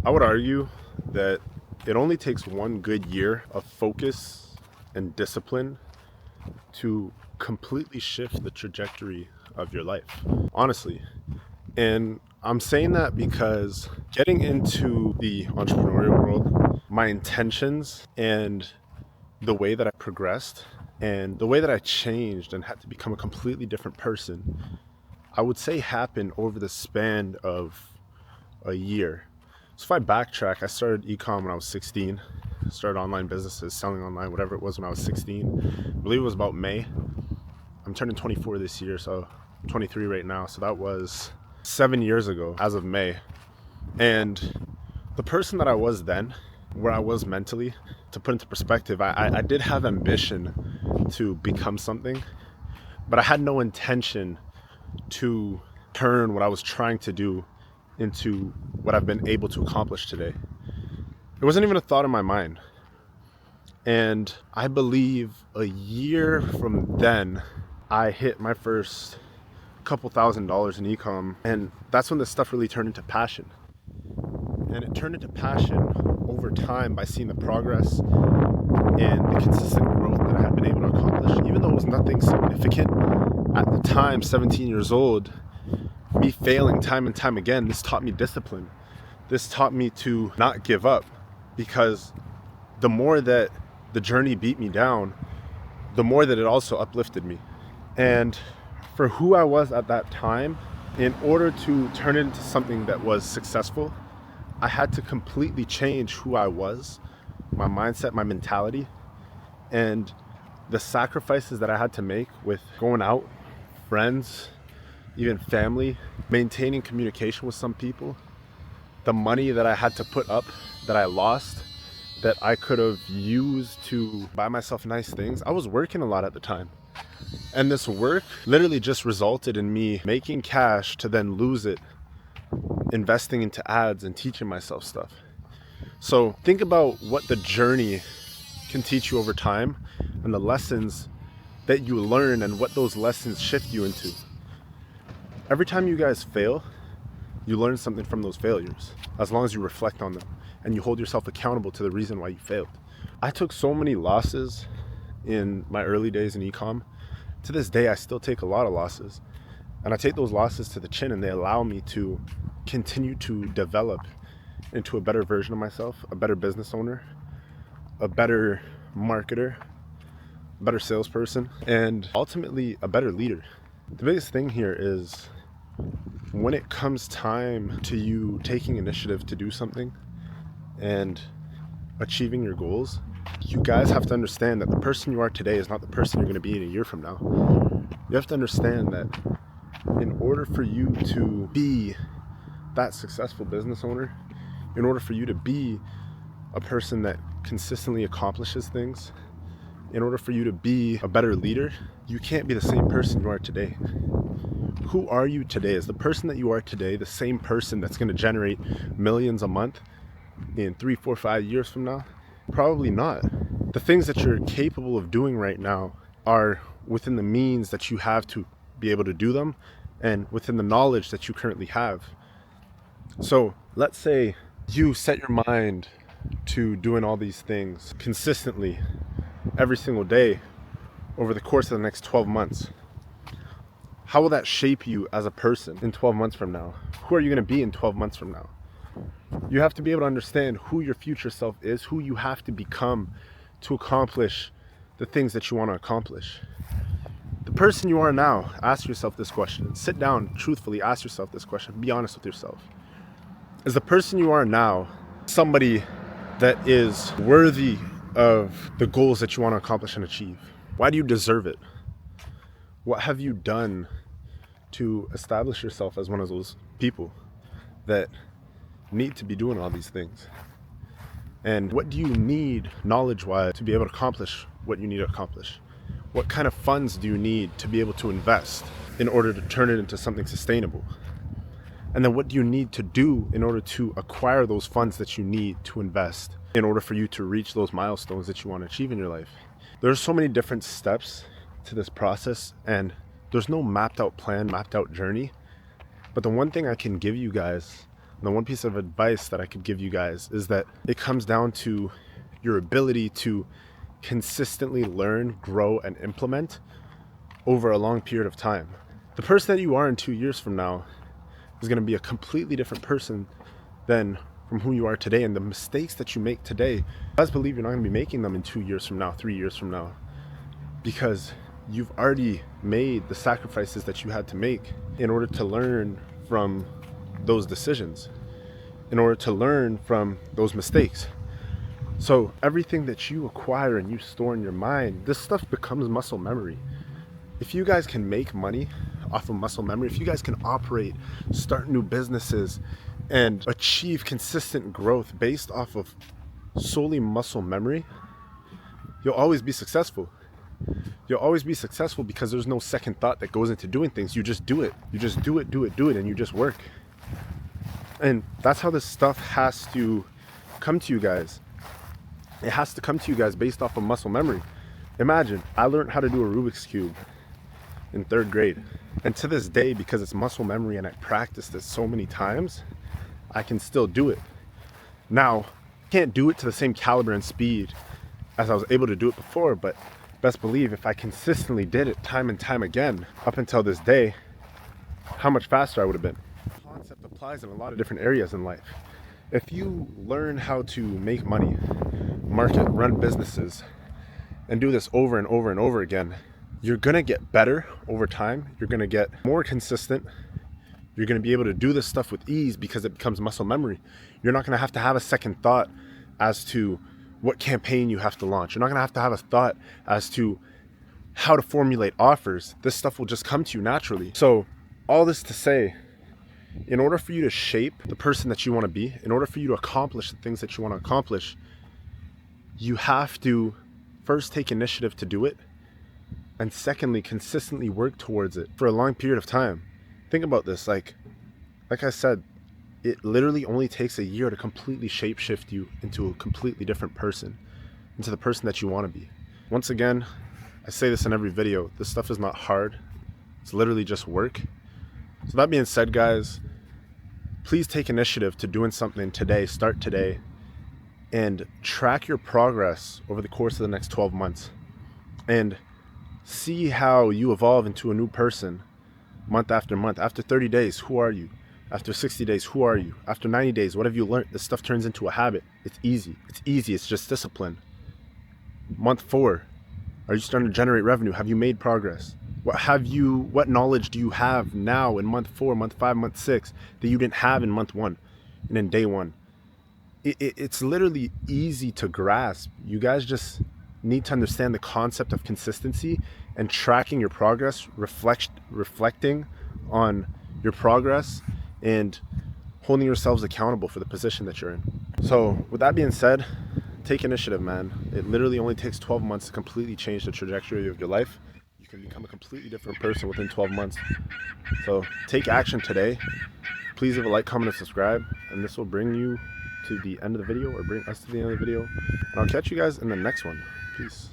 I would argue that it only takes one good year of focus and discipline to completely shift the trajectory of your life, honestly. And I'm saying that because getting into the entrepreneurial world, my intentions and the way that I progressed and the way that I changed and had to become a completely different person, I would say happened over the span of a year. So if I backtrack, I started ecom when I was 16, started online businesses, selling online, whatever it was when I was 16. I believe it was about May. I'm turning 24 this year, so I'm 23 right now. So that was 7 years ago as of May. And the person that I was then, where I was mentally, to put into perspective, I did have ambition to become something, but I had no intention to turn what I was trying to do into what I've been able to accomplish today. It wasn't even a thought in my mind. And I believe a year from then, I hit my first couple $1,000s in ecom, and that's when this stuff really turned into passion. And it turned into passion over time by seeing the progress and the consistent growth that I had been able to accomplish. Even though it was nothing significant at the time, 17 years old, me failing time and time again, this taught me discipline. This taught me to not give up, because the more that the journey beat me down, the more that it also uplifted me. And for who I was at that time, in order to turn it into something that was successful, I had to completely change who I was, my mindset, my mentality, and the sacrifices that I had to make with going out, friends, even family, maintaining communication with some people, the money that I had to put up that I lost, that I could have used to buy myself nice things. I was working a lot at the time. And this work literally just resulted in me making cash to then lose it, investing into ads and teaching myself stuff. So think about what the journey can teach you over time and the lessons that you learn and what those lessons shift you into. Every time you guys fail, you learn something from those failures, as long as you reflect on them and you hold yourself accountable to the reason why you failed. I took so many losses in my early days in ecom. To this day, I still take a lot of losses, and I take those losses to the chin, and they allow me to continue to develop into a better version of myself, a better business owner, a better marketer, a better salesperson, and ultimately a better leader. The biggest thing here is when it comes time to you taking initiative to do something and achieving your goals, you guys have to understand that the person you are today is not the person you're going to be in a year from now. You have to understand that in order for you to be that successful business owner, in order for you to be a person that consistently accomplishes things, in order for you to be a better leader, you can't be the same person you are today. Who are you today? Is the person that you are today the same person that's going to generate millions a month in 3, 4, 5 years from now? Probably not. The things that you're capable of doing right now are within the means that you have to be able to do them and within the knowledge that you currently have. So let's say you set your mind to doing all these things consistently every single day over the course of the next 12 months. How will that shape you as a person in 12 months from now? Who are you going to be in 12 months from now? You have to be able to understand who your future self is, who you have to become to accomplish the things that you want to accomplish. The person you are now, ask yourself this question. Sit down, truthfully ask yourself this question. Be honest with yourself. Is the person you are now somebody that is worthy of the goals that you want to accomplish and achieve? Why do you deserve it? What have you done to establish yourself as one of those people that need to be doing all these things? And what do you need knowledge-wise to be able to accomplish what you need to accomplish? What kind of funds do you need to be able to invest in order to turn it into something sustainable? And then what do you need to do in order to acquire those funds that you need to invest in order for you to reach those milestones that you want to achieve in your life? There's so many different steps to this process, and there's no mapped out plan, mapped out journey. But the one thing I can give you guys And the one piece of advice that I could give you guys is that it comes down to your ability to consistently learn, grow, and implement over a long period of time. The person that you are in 2 years from now is going to be a completely different person than from who you are today. And the mistakes that you make today, best believe you're not going to be making them in 2 years from now, 3 years from now, because you've already made the sacrifices that you had to make in order to learn from those decisions, in order to learn from those mistakes. So everything that you acquire and you store in your mind, this stuff becomes muscle memory. If you guys can make money off of muscle memory, if you guys can operate, start new businesses, and achieve consistent growth based off of solely muscle memory, you'll always be successful. You'll always be successful because there's no second thought that goes into doing things. You just do it. You just do it, and you just work. And that's how this stuff has to come to you guys. It has to come to you guys based off of muscle memory. Imagine, I learned how to do a Rubik's Cube in 3rd grade. And to this day, because it's muscle memory and I practiced it so many times, I can still do it. Now, I can't do it to the same caliber and speed as I was able to do it before, but best believe if I consistently did it time and time again, up until this day, how much faster I would have been. The concept applies in a lot of different areas in life. If you learn how to make money, market, run businesses, and do this over and over and over again, you're gonna get better over time. You're gonna get more consistent. You're gonna be able to do this stuff with ease because it becomes muscle memory. You're not gonna have to have a second thought as to what campaign you have to launch. You're not gonna have to have a thought as to how to formulate offers. This stuff will just come to you naturally. So all this to say, in order for you to shape the person that you want to be, in order for you to accomplish the things that you want to accomplish, you have to first take initiative to do it, and secondly, consistently work towards it for a long period of time. Think about this, like I said, it literally only takes a year to completely shapeshift you into a completely different person, into the person that you want to be. Once again, I say this in every video, this stuff is not hard. It's literally just work. So that being said, guys, please take initiative to doing something today. Start today and track your progress over the course of the next 12 months and see how you evolve into a new person month after month. After 30 days, who are you? After 60 days, who are you? After 90 days, what have you learned? This stuff turns into a habit. It's easy. It's just discipline. Month 4, are you starting to generate revenue? Have you made progress? What knowledge do you have now in month 4, month 5, month 6 that you didn't have in month 1 and in day 1? It's literally easy to grasp. You guys just need to understand the concept of consistency and tracking your progress, reflecting on your progress, and holding yourselves accountable for the position that you're in. So with that being said, take initiative, man. It literally only takes 12 months to completely change the trajectory of your life. You can become a completely different person within 12 months. So take action today. Please leave a like, comment, and subscribe, and this will bring you to the end of the video, or bring us to the end of the video. And I'll catch you guys in the next one. Peace.